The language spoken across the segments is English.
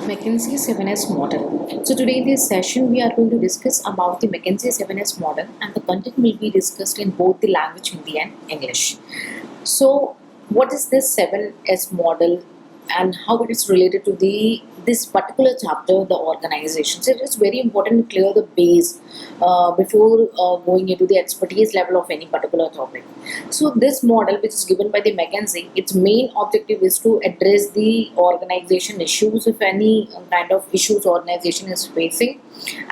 McKinsey 7S model. So today in this session we are going to discuss about the McKinsey 7S model, and the content will be discussed in both the language Hindi and English. So what is this 7S model and how it is related to this particular chapter, the organization? So it is very important to clear the base before going into the expertise level of any particular topic. So this model, which is given by the McKinsey, its main objective is to address the organization issues, if any kind of issues organization is facing,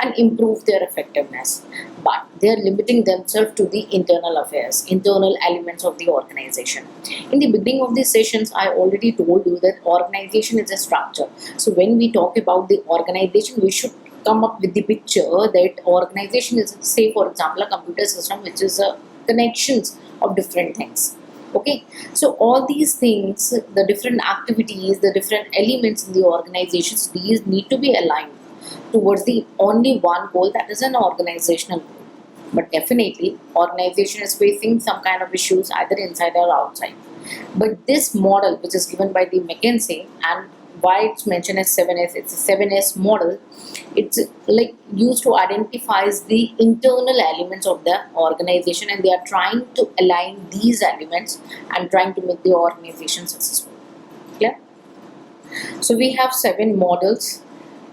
and improve their effectiveness. But they are limiting themselves to the internal affairs, internal elements of the organization. In the beginning of these sessions, I already told you that organization is a structure. So when we talk about the organization, we should come up with the picture that organization is, say for example, a computer system which is a connections of different things. Okay, so all these things, the different activities, the different elements in the organizations, these need to be aligned towards the only one goal, that is an organizational goal. But definitely organization is facing some kind of issues either inside or outside. But this model, which is given by the McKinsey, and why it's mentioned as 7S, it's a 7S model. It's like used to identify the internal elements of the organization, and they are trying to align these elements and trying to make the organization successful. Clear? So we have 7 models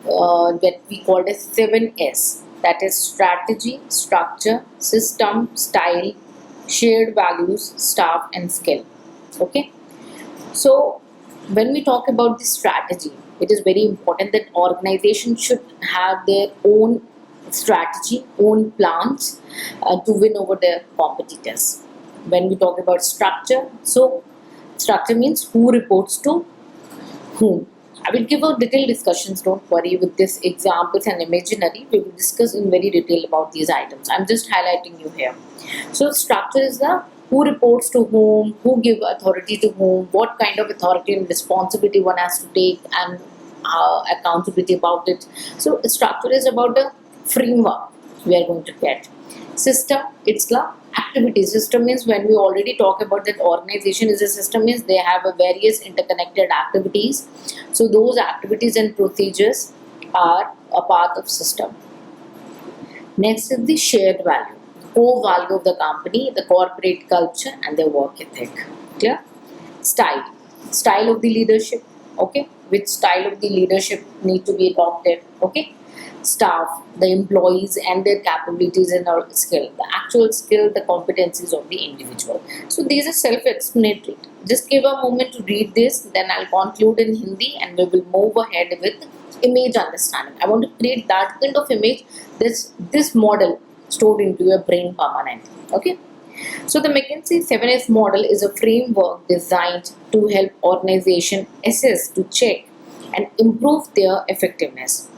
that we called as 7S, that is strategy, structure, system, style, shared values, staff, and skill. Okay, so when we talk about the strategy, it is very important that organizations should have their own strategy, own plans to win over their competitors. When we talk about structure, so structure means who reports to whom. I will give a detailed discussions, don't worry with these examples and imaginary. We will discuss in very detail about these items. I'm just highlighting you here. So structure is the who reports to whom, who give authority to whom, what kind of authority and responsibility one has to take, and accountability about it. So structure is about the framework we are going to get. System, it's the activity. System means when we already talk about that organization is a system, means they have a various interconnected activities. So those activities and procedures are a part of system. Next is the shared value, core value of the company, the corporate culture, and their work ethic. Clear? Style, style of the leadership. Okay, which style of the leadership need to be adopted. Okay, staff, the employees and their capabilities and skill, the actual skill, the competencies of the individual. So these are self-explanatory. Just give a moment to read this, then I'll conclude in Hindi and we will move ahead with image understanding. I want to create that kind of image, this model stored into your brain permanently. Okay. So the McKinsey 7S model is a framework designed to help organization assess, to check and improve their effectiveness.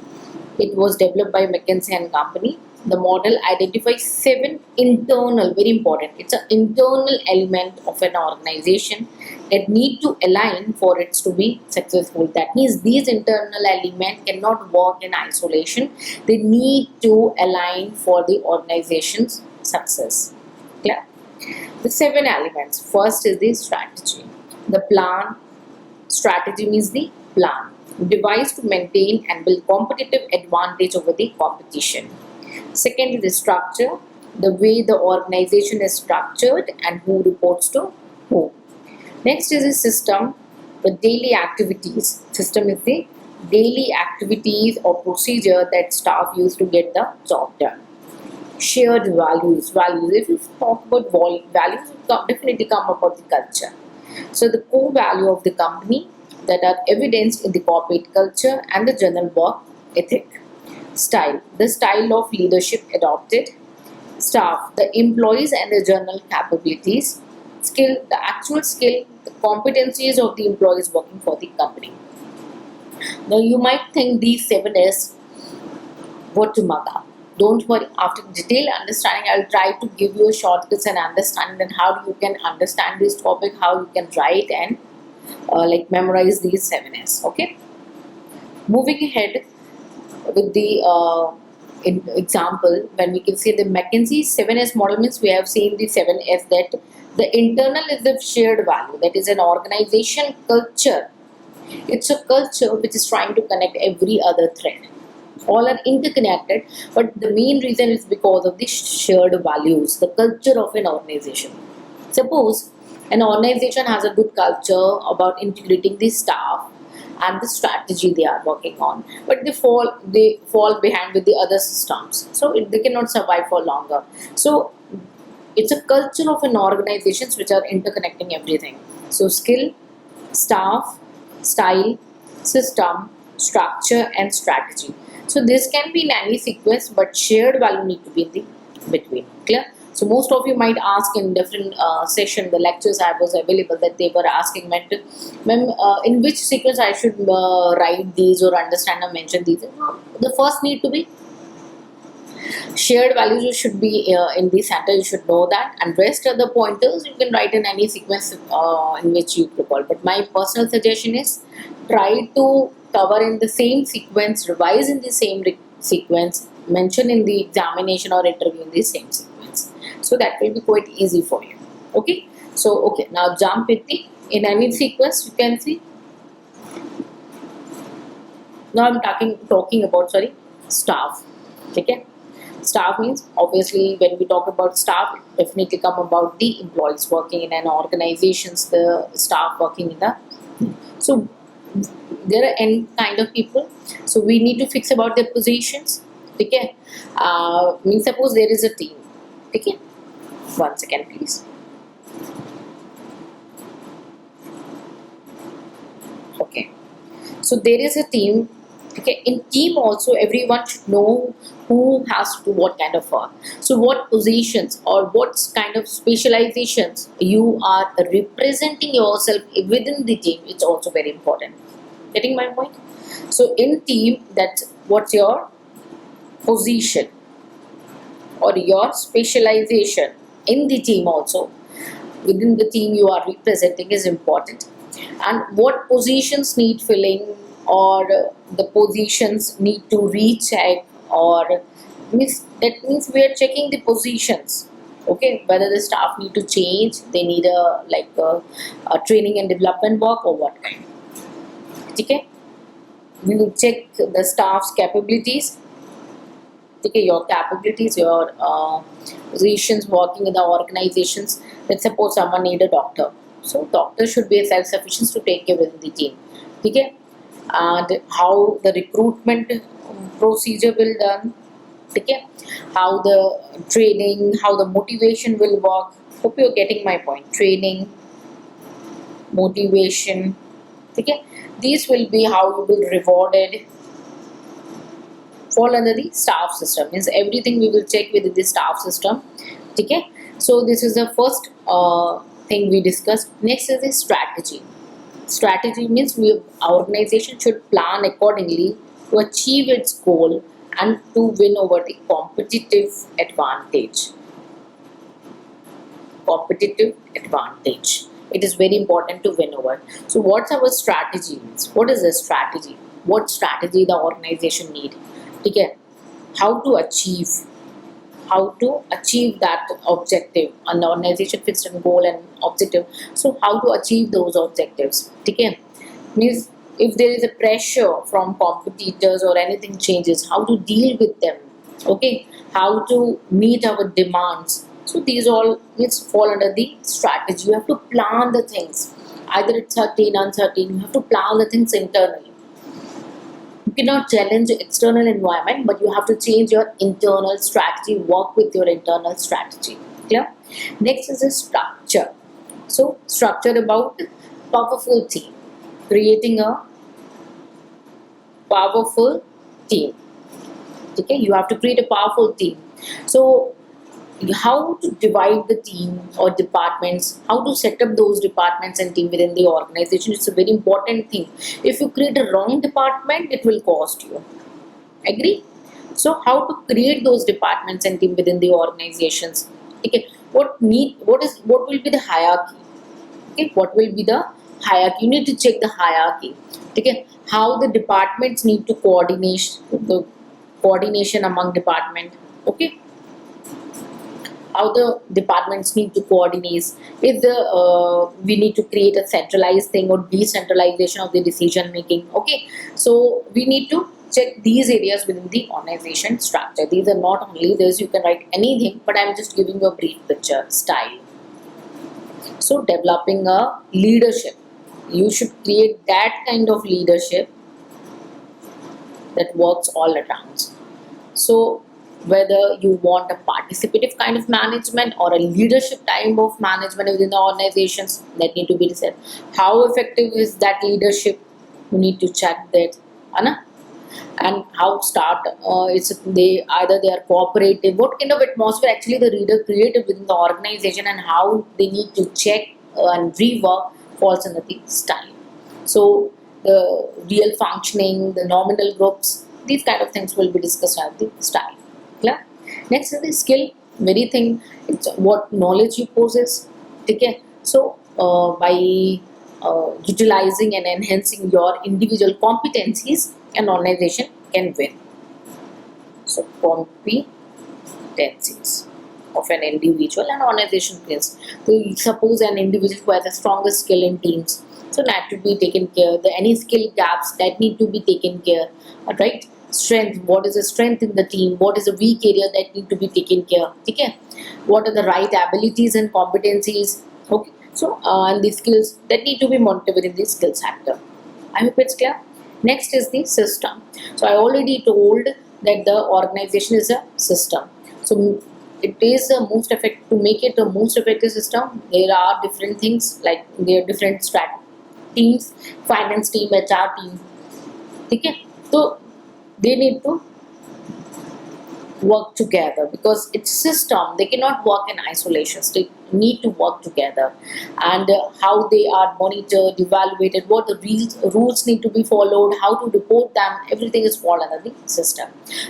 It was developed by McKinsey and Company. The model identifies 7 internal, very important, it's an internal element of an organization that need to align for it to be successful. That means these internal elements cannot work in isolation. They need to align for the organization's success. Clear? The 7 elements. First is the strategy. The plan. Strategy means the plan, devised to maintain and build competitive advantage over the competition. Second is the structure, the way the organization is structured and who reports to who. Next is the system, the daily activities. System is the daily activities or procedure that staff use to get the job done. Shared values. If you talk about values, it definitely come about the culture. So the core value of the company that are evidenced in the corporate culture and the general work ethic. Style, the style of leadership adopted. Staff, the employees and the general capabilities. Skill, the actual skill, the competencies of the employees working for the company. Now you might think these 7S, what to mug up. Don't worry, after detailed understanding, I will try to give you a shortcuts and understanding that how you can understand this topic, how you can write and like memorize these 7S. Okay. Moving ahead with the example, when we can say the McKinsey 7S model, means we have seen the 7S, that the internal is the shared value, that is an organization culture It's a culture which is trying to connect every other thread. All are interconnected, but the main reason is because of the shared values, the culture of an organization. Suppose an organization has a good culture about integrating the staff and the strategy they are working on, but they fall behind with the other systems, so they cannot survive for longer. So it's a culture of an organizations which are interconnecting everything. So skill, staff, style, system, structure, and strategy. So this can be in any sequence, but shared value need to be in the between. Clear? So most of you might ask in different session, the lectures I was available, that they were asking, ma'am, in which sequence I should write these or understand or mention these. The first need to be shared values. You should be in the center, you should know that, and rest of the pointers you can write in any sequence in which you recall. But my personal suggestion is, try to cover in the same sequence, revise in the same sequence, mention in the examination or interview in the same sequence, so that will be quite easy for you. Okay, so okay, now jump with the in any sequence. You can see now I'm talking about, sorry, staff. Okay, staff means, obviously when we talk about staff, it definitely come about the employees working in an organizations, the staff working in the, so there are any kind of people, so we need to fix about their positions. Okay, means suppose there is a team. Okay, one second please. Okay, so there is a team. Okay, in team also everyone should know who has to do what kind of work. So what positions or what kind of specializations you are representing yourself within the team, it's also very important. Getting my point? So in team, that's what's your position or your specialization in the team also. Within the team you are representing is important, and what positions need filling, or the positions need to recheck, or that means we are checking the positions. Okay, whether the staff need to change, they need a training and development work or what kind. Okay, we will check the staff's capabilities. Okay, your capabilities, your positions working in the organizations. Let's suppose someone need a doctor, so doctor should be self-sufficient to take care within the team. Okay, and how the recruitment procedure will done. Okay, how the training, how the motivation will work. Hope you're getting my point. Training, motivation. Okay, these will be how you will rewarded, fall under the staff system. Means everything we will check within the staff system. Okay, so this is the first thing we discussed. Next is the strategy. Strategy means our organization should plan accordingly to achieve its goal and to win over the competitive advantage. Competitive advantage. It is very important to win over. So what's our strategy means? What is the strategy? What strategy the organization need? Okay, how to achieve that objective. An organization fixed a goal and objective, so how to achieve those objectives. Okay, means if there is a pressure from competitors or anything changes, how to deal with them. Okay, how to meet our demands. So these all needs fall under the strategy. You have to plan the things, either it's certain uncertain, you have to plan the things internally. You cannot challenge the external environment, but you have to change your internal strategy, work with your internal strategy. Clear? Next is the structure. So structure about powerful team, creating a powerful team. Okay, you have to create a powerful team. So how to divide the team or departments, how to set up those departments and team within the organization, it's a very important thing. If you create a wrong department, it will cost you. Agree? So how to create those departments and team within the organizations. Okay, what will be the hierarchy? Okay, what will be the hierarchy? You need to check the hierarchy. Okay, how the departments need to coordinate, the coordination among department. Okay, how the departments need to coordinate, if we need to create a centralized thing or decentralization of the decision making. Okay, so we need to check these areas within the organization structure. These are not only this, you can write anything, but I'm just giving you a brief picture. Style. So developing a leadership, you should create that kind of leadership that works all around. So whether you want a participative kind of management or a leadership type of management within the organizations, that need to be decided. How effective is that leadership? You need to check that, Anna. And how start it's they either they are cooperative. What kind of atmosphere actually the reader created within the organization, and how they need to check and rework falls under the style. So the real functioning, the nominal groups, these kind of things will be discussed at the style. Clear? Next is the skill. Very thing, it's what knowledge you possess. Okay, so by utilizing and enhancing your individual competencies, an organization can win. So competencies of an individual and organization wins. So suppose an individual who has the strongest skill in teams, so that to be taken care. The any skill gaps that need to be taken care. Right? Strength. What is the strength in the team? What is the weak area that need to be taken care? Okay. What are the right abilities and competencies? Okay. So and the skills that need to be monitored within the skills factor. I hope it's clear. Next is the system. So I already told that the organization is a system. So it is the most effective, to make it the most effective system. There are different things, like there are different teams, finance team, HR team. Okay, so they need to work together because it's system. They cannot work in isolation. They need to work together, and how they are monitored, evaluated, what the rules need to be followed, how to report them, everything is fall under the system.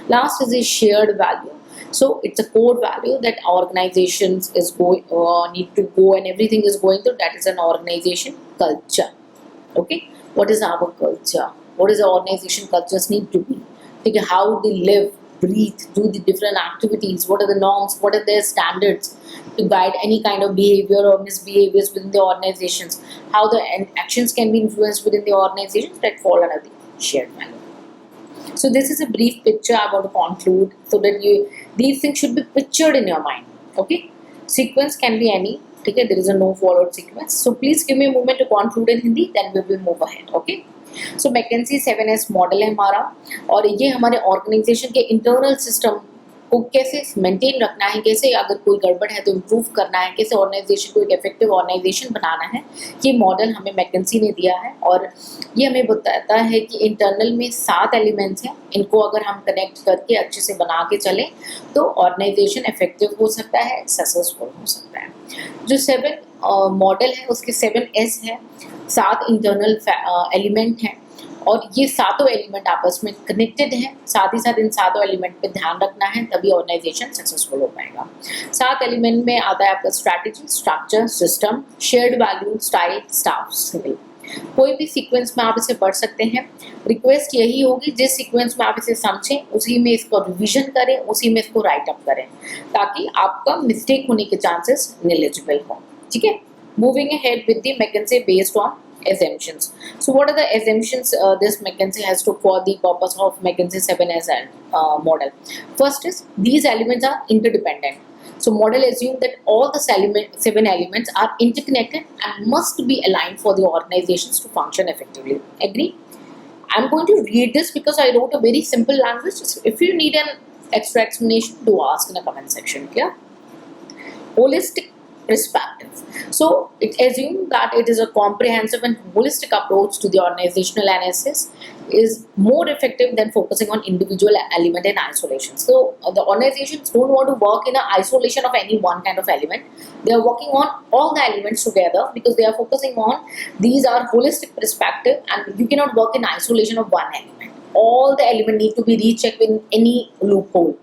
Last is a shared value. So it's a core value that organizations is going need to go, and everything is going through. That is an organization culture. Okay, what is our culture? What is the organization cultures need to be? Okay, how they live, breathe, do the different activities, what are the norms, what are their standards to guide any kind of behavior or misbehaviors within the organizations, how the actions can be influenced within the organizations that fall under the shared value. So this is a brief picture I want to conclude, so that these things should be pictured in your mind. Okay, sequence can be any. Okay, there is a no followed sequence. So please give me a moment to conclude in Hindi, then we will move ahead. Okay. So McKinsey 7S model है हमारा, और ये हमारे organisation के internal system को कैसे maintain रखना है, कैसे अगर कोई गड़बड़ है तो इम्प्रूव करना है, कैसे ऑर्गेनाइजेशन को एक इफेक्टिव ऑर्गेनाइजेशन बनाना है, ये मॉडल हमें मैकेंजी ने दिया है। और ये हमें बताता है कि इंटरनल में 7 एलिमेंट्स हैं, इनको अगर हम कनेक्ट करके अच्छे से बना के चलें तो ऑर्गेनाइजेशन इफेक्टिव हो सकता है, सक्सेसफुल हो सकता है। जो 7 मॉडल है उसके 7S है, 7 इंटरनल एलिमेंट हैं, और ये सातों एलिमेंट आपस में कनेक्टेड हैं। साथ ही साथ इन सातों एलिमेंट पे ध्यान रखना है, तभी ऑर्गेनाइजेशन सक्सेसफुल हो पाएगा। 7 एलिमेंट में आता है आपका strategy, structure, system, shared value, style, staff, civil. कोई भी सीक्वेंस में आप इसे पढ़ सकते हैं। रिक्वेस्ट यही होगी, जिस सीक्वेंस में आप इसे समझें उसी में इसको रिविजन करें, उसी में इसको राइट अप करें, ताकि आपका मिस्टेक होने के चांसेस नेग्लिजिबल हो। ठीक है, moving ahead with the McKinsey based on assumptions. So what are the assumptions this McKinsey has took for the purpose of McKinsey 7S model? First is these elements are interdependent. So model assume that all the 7 elements are interconnected and must be aligned for the organizations to function effectively. Agree? I'm going to read this because I wrote a very simple language. If you need an extra explanation, do ask in the comment section. Clear? Holistic perspective. So it assumes that it is a comprehensive and holistic approach to the organizational analysis is more effective than focusing on individual element in isolation. So the organizations don't want to work in a isolation of any one kind of element. They are working on all the elements together because they are focusing on these are holistic perspective, and you cannot work in isolation of one element. All the elements need to be rechecked in any loophole.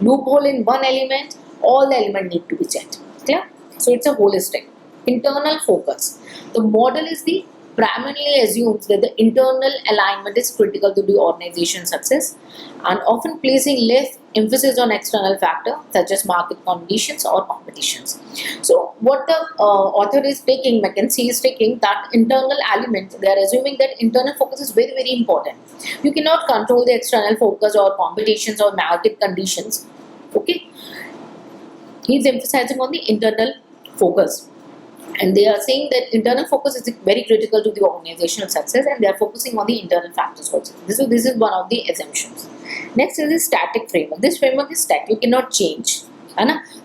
Loophole in one element, all the elements need to be checked. Clear? So it's a holistic. Internal focus. The model is the primarily assumes that the internal alignment is critical to the organization success, and often placing less emphasis on external factor such as market conditions or competitions. So what the author is taking, McKinsey is taking that internal element. They are assuming that internal focus is very very important. You cannot control the external focus or competitions or market conditions. Okay, he is emphasizing on the internal focus. And they are saying that internal focus is very critical to the organizational success, and they are focusing on the internal factors also. This is one of the assumptions. Next is the static framework. This framework is static, you cannot change.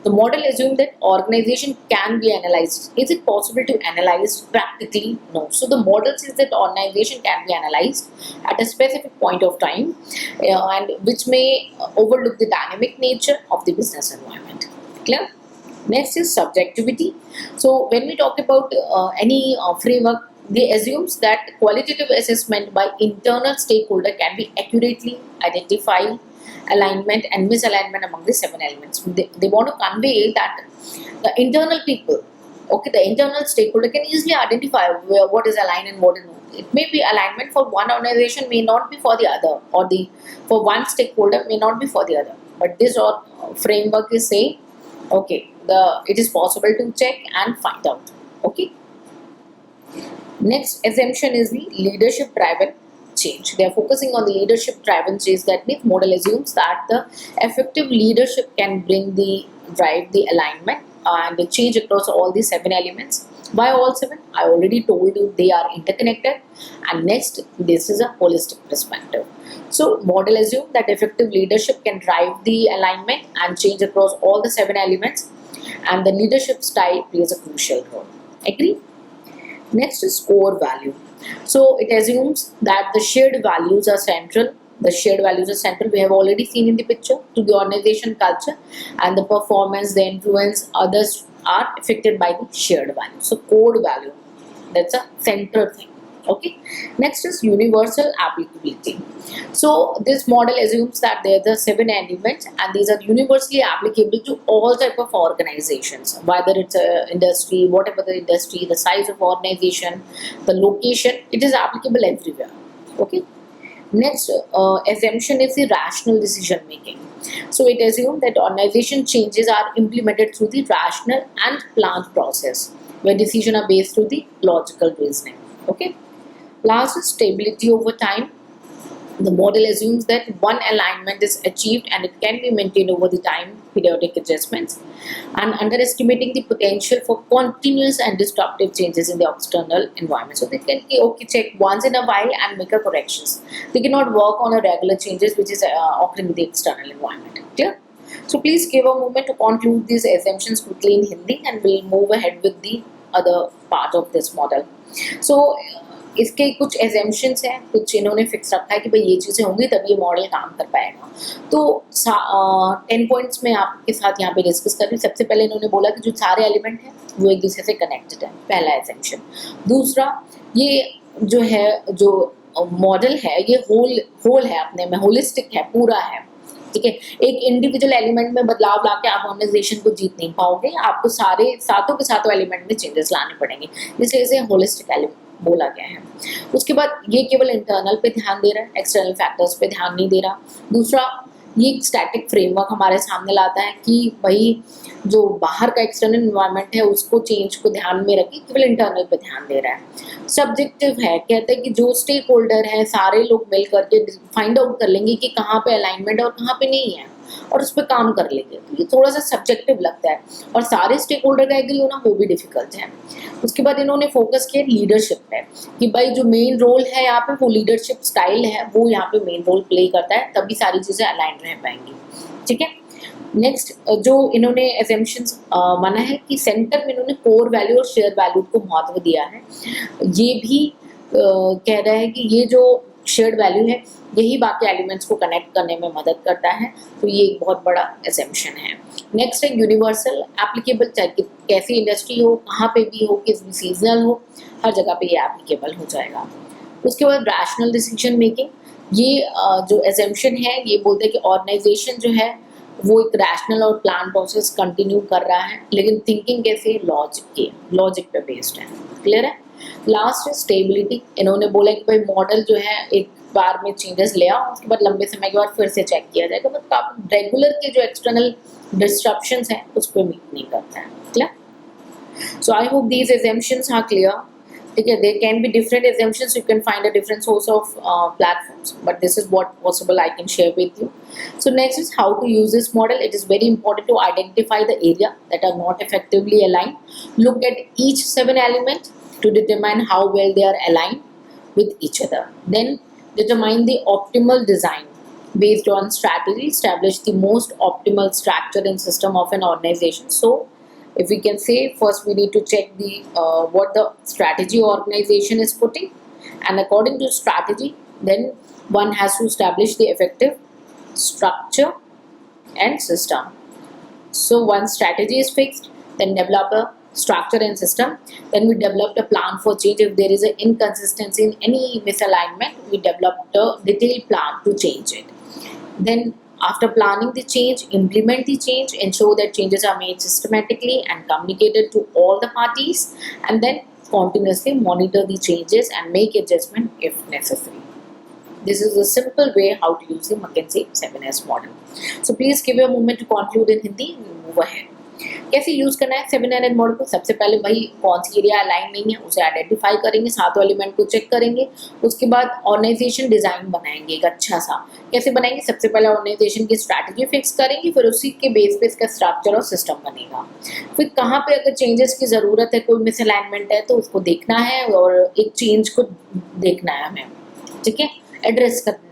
The model assumes that organization can be analyzed. Is it possible to analyze practically? No. So the model says that organization can be analyzed at a specific point of time, and which may overlook the dynamic nature of the business environment. Clear? Next is subjectivity. So when we talk about any framework, they assumes that qualitative assessment by internal stakeholder can be accurately identify alignment and misalignment among the 7 elements. They want to convey that the internal people, okay, the internal stakeholder can easily identify what is aligned and what is not. It may be alignment for one organization, may not be for the other, or the for one stakeholder may not be for the other. But this framework is saying, okay, it is possible to check and find out. Okay. Next assumption is the leadership driven change. They are focusing on the leadership driven change. That means model assumes that the effective leadership can drive the alignment and the change across all the 7 elements. Why all 7? I already told you they are interconnected. And next, this is a holistic perspective. So model assume that effective leadership can drive the alignment and change across all the 7 elements, and the leadership style plays a crucial role. Agree? Next is core value. So it assumes that the shared values are central. The shared values are central. We have already seen in the picture to the organization culture, and the performance, the influence, others are affected by the shared value. So core value, that's a central thing. Okay. Next is universal applicability. So this model assumes that there are 7 elements, and these are universally applicable to all type of organizations, whether it's a industry, whatever the industry, the size of organization, the location, it is applicable everywhere. Okay. Next assumption is the rational decision making. So it assumes that organization changes are implemented through the rational and planned process, where decisions are based through the logical reasoning. Okay. Last is stability over time. The model assumes that one alignment is achieved and it can be maintained over the time, periodic adjustments, and underestimating the potential for continuous and disruptive changes in the external environment. So they can check once in a while and make a corrections. They cannot work on a regular changes which is occurring in the external environment. Clear? So please give a moment to conclude these assumptions quickly in Hindi, and we'll move ahead with the other part of this model. So इसके कुछ assumptions हैं, कुछ इन्होंने fix रखा है कि भाई ये चीज़ें होंगी तभी ये मॉडल काम कर पाएगा. तो 10 पॉइंट्स में आपके साथ यहाँ पे डिस्कस कर रही हूँ. सबसे पहले इन्होंने बोला कि जो सारे एलिमेंट हैं वो एक दूसरे से कनेक्टेड है, पहला एजम्पशन. दूसरा, ये जो है जो मॉडल है ये होल है, अपने में होलिस्टिक है, पूरा है. ठीक है, एक इंडिविजुअल एलिमेंट में बदलाव लाके आप ऑर्गेनाइजेशन को जीत नहीं पाओगे, आपको सातों के सातों एलिमेंट में चेंजेस लाने पड़ेंगे, इसलिए इसे होलिस्टिक एलिमेंट बोला गया है. उसके बाद ये केवल इंटरनल पे ध्यान दे रहा है, एक्सटर्नल फैक्टर्स पे ध्यान नहीं दे रहा. दूसरा, ये स्टैटिक फ्रेमवर्क हमारे सामने लाता है कि भाई जो बाहर का एक्सटर्नल इन्वायरमेंट है उसको चेंज को ध्यान में रखे, केवल इंटरनल पे ध्यान दे रहा है. सब्जेक्टिव है, कहते हैं कि जो स्टेक होल्डर हैं सारे लोग मिल करके फाइंड आउट कर लेंगे कि कहाँ पे अलाइनमेंट और कहाँ पे नहीं है, और उस पर काम कर लेंगे. तो ये थोड़ा सा सब्जेक्टिव लगता है, और सारे स्टेक होल्डर का एग्री होना वो भी डिफिकल्ट है. उसके बाद इन्होंने फोकस किया लीडरशिप पे कि भाई जो मेन रोल है यहाँ पे वो लीडरशिप स्टाइल है, वो यहाँ पे मेन रोल प्ले करता है, तभी सारी चीज़ें अलाइन रह पाएंगी. ठीक है. नेक्स्ट जो इन्होंने एजम्पशंस माना है कि सेंटर में इन्होंने कोर वैल्यू और शेयर वैल्यू को महत्व दिया है. ये भी कह रहा है कि ये जो शेयर्ड वैल्यू है यही बाकी एलिमेंट्स को कनेक्ट करने में मदद करता है, तो ये एक बहुत बड़ा एजम्पशन है. नेक्स्ट है यूनिवर्सल एप्लीकेबल, चाहे कैसी इंडस्ट्री हो, कहाँ पे भी हो, किस भी सीजनल हो, हर जगह पे ये एप्लीकेबल हो जाएगा. उसके बाद रैशनल डिसीजन मेकिंग, ये जो एजम्पशन है ये बोलते हैं कि ऑर्गेनाइजेशन जो है वो एक रैशनल और प्लान प्रोसेस कंटिन्यू कर रहा है, लेकिन थिंकिंग कैसे, लॉजिक पे बेस्ड है. क्लियर है. लास्ट है स्टेबिलिटी. इन्होंने बोला कि भाई मॉडल जो है एक बार में चेंजेस ले आओ, उसके बाद लंबे समय के बाद फिर से चेक किया जाएगा। मतलब आप रेगुलर के जो एक्सटर्नल डिस्ट्रप्शंस हैं उस पर मीट नहीं करता है। Clear? So I hope these assumptions are clear. ठीक है, there can be different assumptions, you can find a different source of platforms, but this is what possible I can share with you. So next is how to use this model. It is very important to identify the area that are not effectively aligned. Look at each 7 elements to determine how well they are aligned with each other. Then determine the optimal design based on strategy. Establish the most optimal structure and system of an organization. So if we can say, first we need to check the what the strategy organization is putting, and according to strategy then one has to establish the effective structure and system. So once strategy is fixed, then develop a structure and system. Then we developed a plan for change. If there is an inconsistency in any misalignment, we developed a detailed plan to change it. Then after planning the change, implement the change, ensure that changes are made systematically and communicated to all the parties, and then continuously monitor the changes and make adjustment if necessary. This is a simple way how to use the McKinsey 7S model. So please give a moment to conclude in Hindi. We move ahead. कैसे use करना है 7NN model को? सबसे पहले भाई कौन सी area align नहीं है उसे आइडेंटिफाई करेंगे, सातों एलिमेंट को चेक करेंगे, उसके बाद ऑर्गेनाइजेशन डिजाइन बनाएंगे एक अच्छा सा। कैसे बनाएंगे? सबसे पहले ऑर्गेनाइजेशन की स्ट्रैटेजी फिक्स करेंगे, फिर उसी के बेस पे इसका स्ट्रक्चर और सिस्टम बनेगा। फिर कहाँ पे अगर चेंजेस की ज़रूरत है, कोई मिसअलाइनमेंट है तो उसको देखना है और एक चेंज को देखना है हमें। ठीक है, एड्रेस करना है।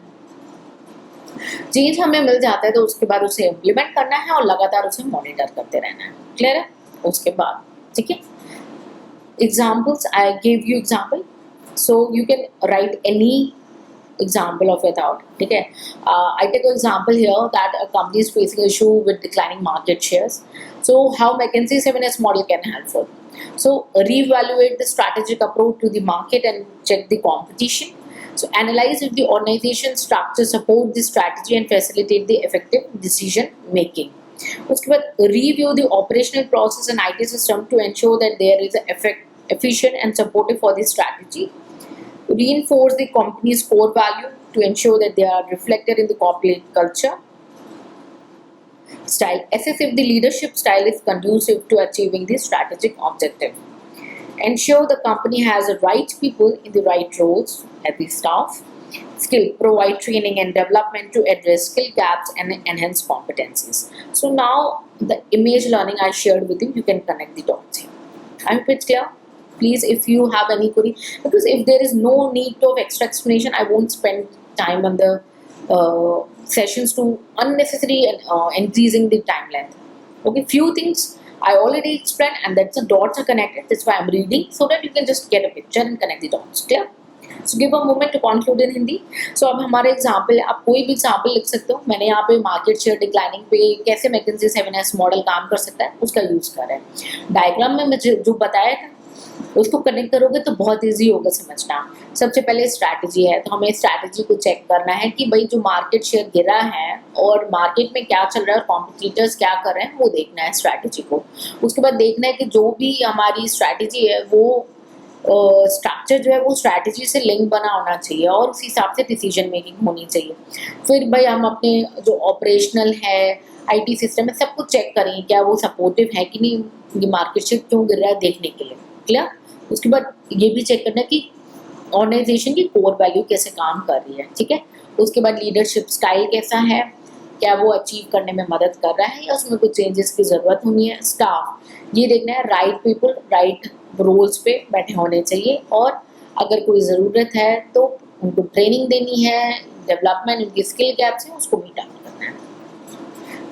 चेंज हमें मिल जाता है तो उसके बाद उसे इम्प्लीमेंट करना है और लगातार उसे मॉनिटर करते रहना है। क्लियर है? उसके बाद ठीक है, examples I give you example, so you can write any example of your thought. ठीक है, I take an example here that a company is facing issue with declining market shares. So how McKinsey 7S model can help for? So reevaluate the strategic approach to the market and check the competition. So analyze if the organization structure support the strategy and facilitate the effective decision making. उसके बाद review the operational process and IT system to ensure that there is efficient and supportive for the strategy. Reinforce the company's core value to ensure that they are reflected in the corporate culture. Style. Assess if the leadership style is conducive to achieving the strategic objective. Ensure the company has the right people in the right roles at the staff. Skill. Provide training and development to address skill gaps and enhance competencies. So now the image learning I shared with you, you can connect the dots here. I hope it's clear. Please, if you have any query, because if there is no need of extra explanation, I won't spend time on the sessions to unnecessary increasing the time length. Okay, few things I already explained, and that's the dots are connected. That's why I'm reading so that you can just get a picture and connect the dots. Clear? So give a moment to conclude in Hindi. So अब हमारा example है, आप कोई भी example लिख सकते हो। मैंने यहाँ पे मार्केट शेयर डिक्लाइनिंग पे कैसे McKinsey 7S मॉडल काम कर सकता है उसका यूज कर रहे हैं। डायग्राम में मुझे जो बताया था उसको कनेक्ट करोगे तो बहुत इजी होगा समझना। सबसे पहले स्ट्रैटेजी है, तो हमें स्ट्रैटेजी को चेक करना है कि भाई जो मार्केट शेयर गिरा है और मार्केट में क्या चल रहा है और कॉम्पिटिटर्स क्या कर रहे हैं वो देखना है स्ट्रैटेजी को। उसके बाद देखना है कि जो भी हमारी स्ट्रैटेजी है वो स्ट्रक्चर जो है वो स्ट्रैटेजी से लिंक बना होना चाहिए और उस हिसाब से डिसीजन मेकिंग होनी चाहिए। फिर भाई हम अपने जो ऑपरेशनल है IT सिस्टम है सब कुछ चेक करेंगे क्या वो सपोर्टिव है कि नहीं, ये मार्केट शेयर क्यों गिर रहा है देखने के लिए। क्लियर? उसके बाद ये भी चेक करना कि ऑर्गेनाइजेशन की कोर वैल्यू कैसे काम कर रही है। ठीक है, उसके बाद लीडरशिप स्टाइल कैसा है, क्या वो अचीव करने में मदद कर रहा है या उसमें कुछ चेंजेस की ज़रूरत होनी है। स्टाफ, ये देखना है राइट पीपल राइट रोल्स पे बैठे होने चाहिए और अगर कोई ज़रूरत है तो उनको ट्रेनिंग देनी है, डेवलपमेंट उनकी स्किल गैप्स है उसको मीट आउट करना है।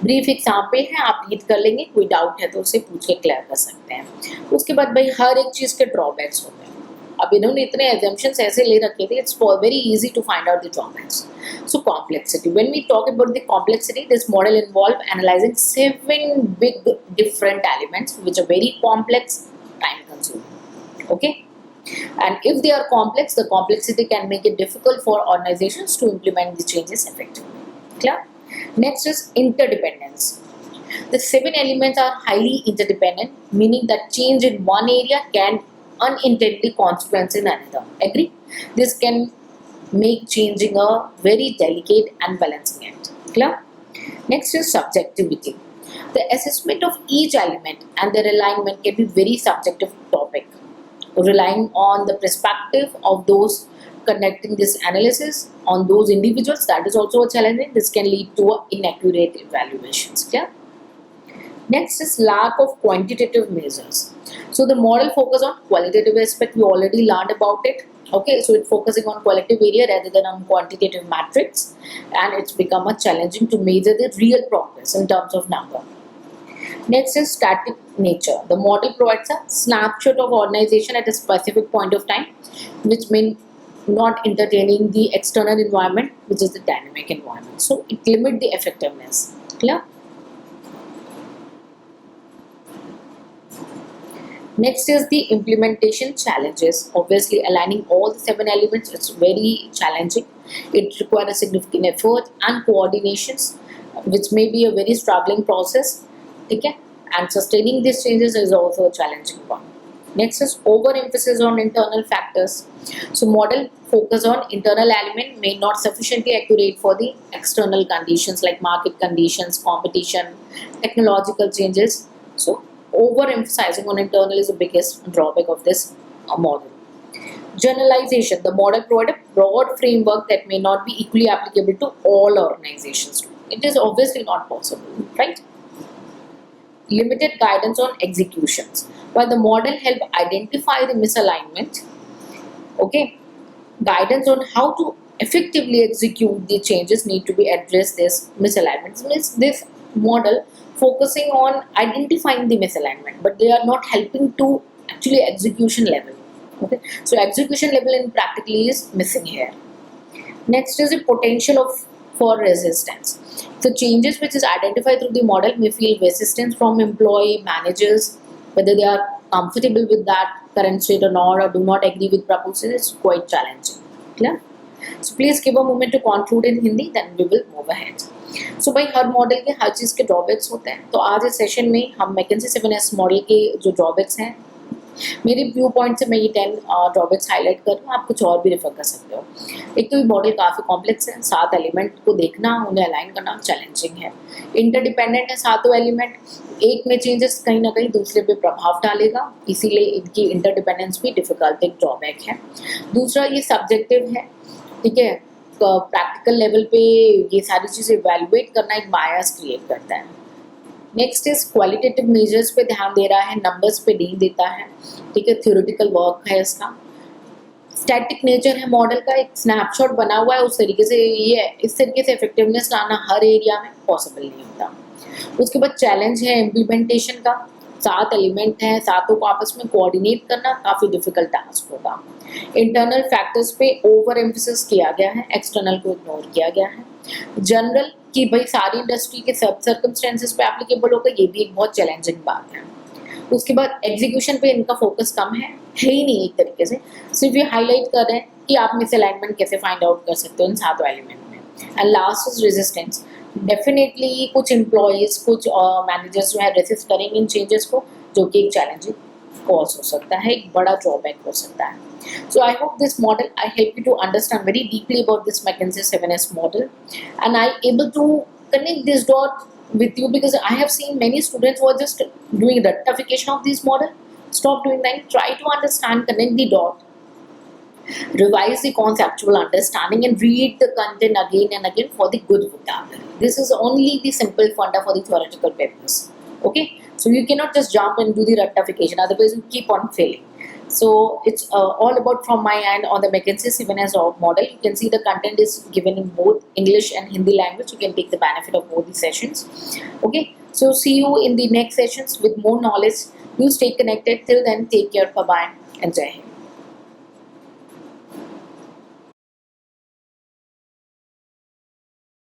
ब्रीफ एग्जाम्पल है, आप रीड कर लेंगे, कोई डाउट है तो उसे पूछ के क्लियर कर सकते हैं। उसके बाद भाई हर एक चीज़ के ड्रॉबैक्स होते हैं। अब इन्होंने इतने एजम्पशंस ऐसे ले रखे थे, it's very easy to find out the drawbacks. So complexity, when we talk about the complexity, this model involve analysing 7 big different elements which are very complex, time consuming. Okay, and if they are complex, the complexity can make it difficult for organizations to implement the changes effectively. Clear? Next is interdependence. The 7 elements are highly interdependent, meaning that change in one area can unintendedly consequence in another. Agree? This can make changing a very delicate and balancing act. Clear? Next is subjectivity. The assessment of each element and their alignment can be very subjective topic, relying on the perspective of those conducting this analysis on those individuals. That is also a challenging. This can lead to inaccurate evaluations. Clear? Next is lack of quantitative measures. So the model focus on qualitative aspect. We already learned about it. Okay, so it's focusing on qualitative area rather than on quantitative metrics, and it's become a challenging to measure the real progress in terms of number. Next is static nature. The model provides a snapshot of organization at a specific point of time, which means not entertaining the external environment, which is the dynamic environment. So it limits the effectiveness. Clear? Next is the implementation challenges. Obviously, aligning all the 7 elements is very challenging. It requires a significant effort and coordinations, which may be a very struggling process. Okay? And sustaining these changes is also a challenging one. Next is overemphasis on internal factors. So model focus on internal element may not sufficiently accurate for the external conditions like market conditions, competition, technological changes. So overemphasizing on internal is the biggest drawback of this model. Generalization. The model provides a broad framework that may not be equally applicable to all organizations. It is obviously not possible, right? Limited guidance on executions. While the model help identify the misalignment, okay, guidance on how to effectively execute the changes need to be addressed. This misalignment means this model focusing on identifying the misalignment, but they are not helping to actually execution level. Okay, so execution level in practically is missing here. Next is the potential of for resistance. So changes which is identified through the model may feel resistance from employee managers, whether they are comfortable with that current state or not, or do not agree with proposals. It's quite challenging. Clear? So please give a moment to conclude in Hindi, then we will move ahead. So भाई हर model के हर चीज़ के drawbacks होते हैं. तो आज इस session में हम मैकेंजी 7S मॉडल के जो ड्रॉबैक्स हैं, मेरे व्यू पॉइंट से मैं ये 10 ड्रॉबैक्स हाईलाइट कर रही हूँ. आप कुछ और भी रेफर कर सकते हो. एक तो ये मॉडल काफ़ी कॉम्प्लेक्स है. 7 एलिमेंट को देखना, उन्हें अलाइन करना चैलेंजिंग है. इंटरडिपेंडेंट है 7 एलिमेंट. एक में चेंजेस कहीं ना कहीं दूसरे पे प्रभाव डालेगा, इसीलिए इनकी इंटरडिपेंडेंस भी डिफिकल्ट एक ड्रॉबैक है. दूसरा ये सब्जेक्टिव है. ठीक है, प्रैक्टिकल लेवल पे ये सारी चीज़ें इवैल्यूएट करना एक बायस क्रिएट करता है. नेक्स्ट इज क्वालिटेटिव मेजर्स पे ध्यान दे रहा है, नंबर्स पे नहीं देता है. ठीक है, थ्योरेटिकल वर्क है इसका. स्टैटिक नेचर है मॉडल का, एक स्नैपशॉट बना हुआ है. उस तरीके से ये इस तरीके से इफेक्टिवनेस लाना हर एरिया में पॉसिबल नहीं होता. उसके बाद चैलेंज है इम्प्लीमेंटेशन का. 7 एलिमेंट हैं, 7 को आपस में कोऑर्डिनेट करना काफ़ी डिफिकल्ट टास्क होगा. इंटरनल फैक्टर्स पे ओवर एम्फेसिस किया गया है, एक्सटर्नल को इग्नोर किया गया है. जनरल कि भाई सारी इंडस्ट्री के सब सर्कमस्टेंसेस पे एप्लीकेबल होगा, ये भी एक बहुत चैलेंजिंग बात है. उसके बाद एग्जीक्यूशन पे इनका फोकस कम है ही नहीं. एक तरीके से सिर्फ ये हाईलाइट कर रहे हैं कि आप मिसअलाइनमेंट कैसे फाइंड आउट कर सकते हो इन 7 एलिमेंट में. And last is resistance. Definitely कुछ एम्प्लॉयज, कुछ मैनेजर्स जो है रेसिस्ट करेंगे इन चेंजेस को, जो कि एक चैलेंजिंग कॉज हो सकता है, एक बड़ा ड्रॉबैक हो सकता है. So I hope this model, I help you to understand very deeply about this McKinsey 7S model, and I able to connect this dot with you because I have seen many students who are just doing rectification of this model. Stop doing that. Try to understand, connect the dot, revise the conceptual understanding, and read the content again and again for the good vocabulary. This is only the simple funda for the theoretical papers. Okay, so you cannot just jump and do the rectification, otherwise you keep on failing. So it's all about from my end on the McKinsey 7S model. You can see the content is given in both English and Hindi language. You can take the benefit of both the sessions. Okay, so see you in the next sessions with more knowledge. You stay connected. Till then, take care. Bye bye and Jai Hind.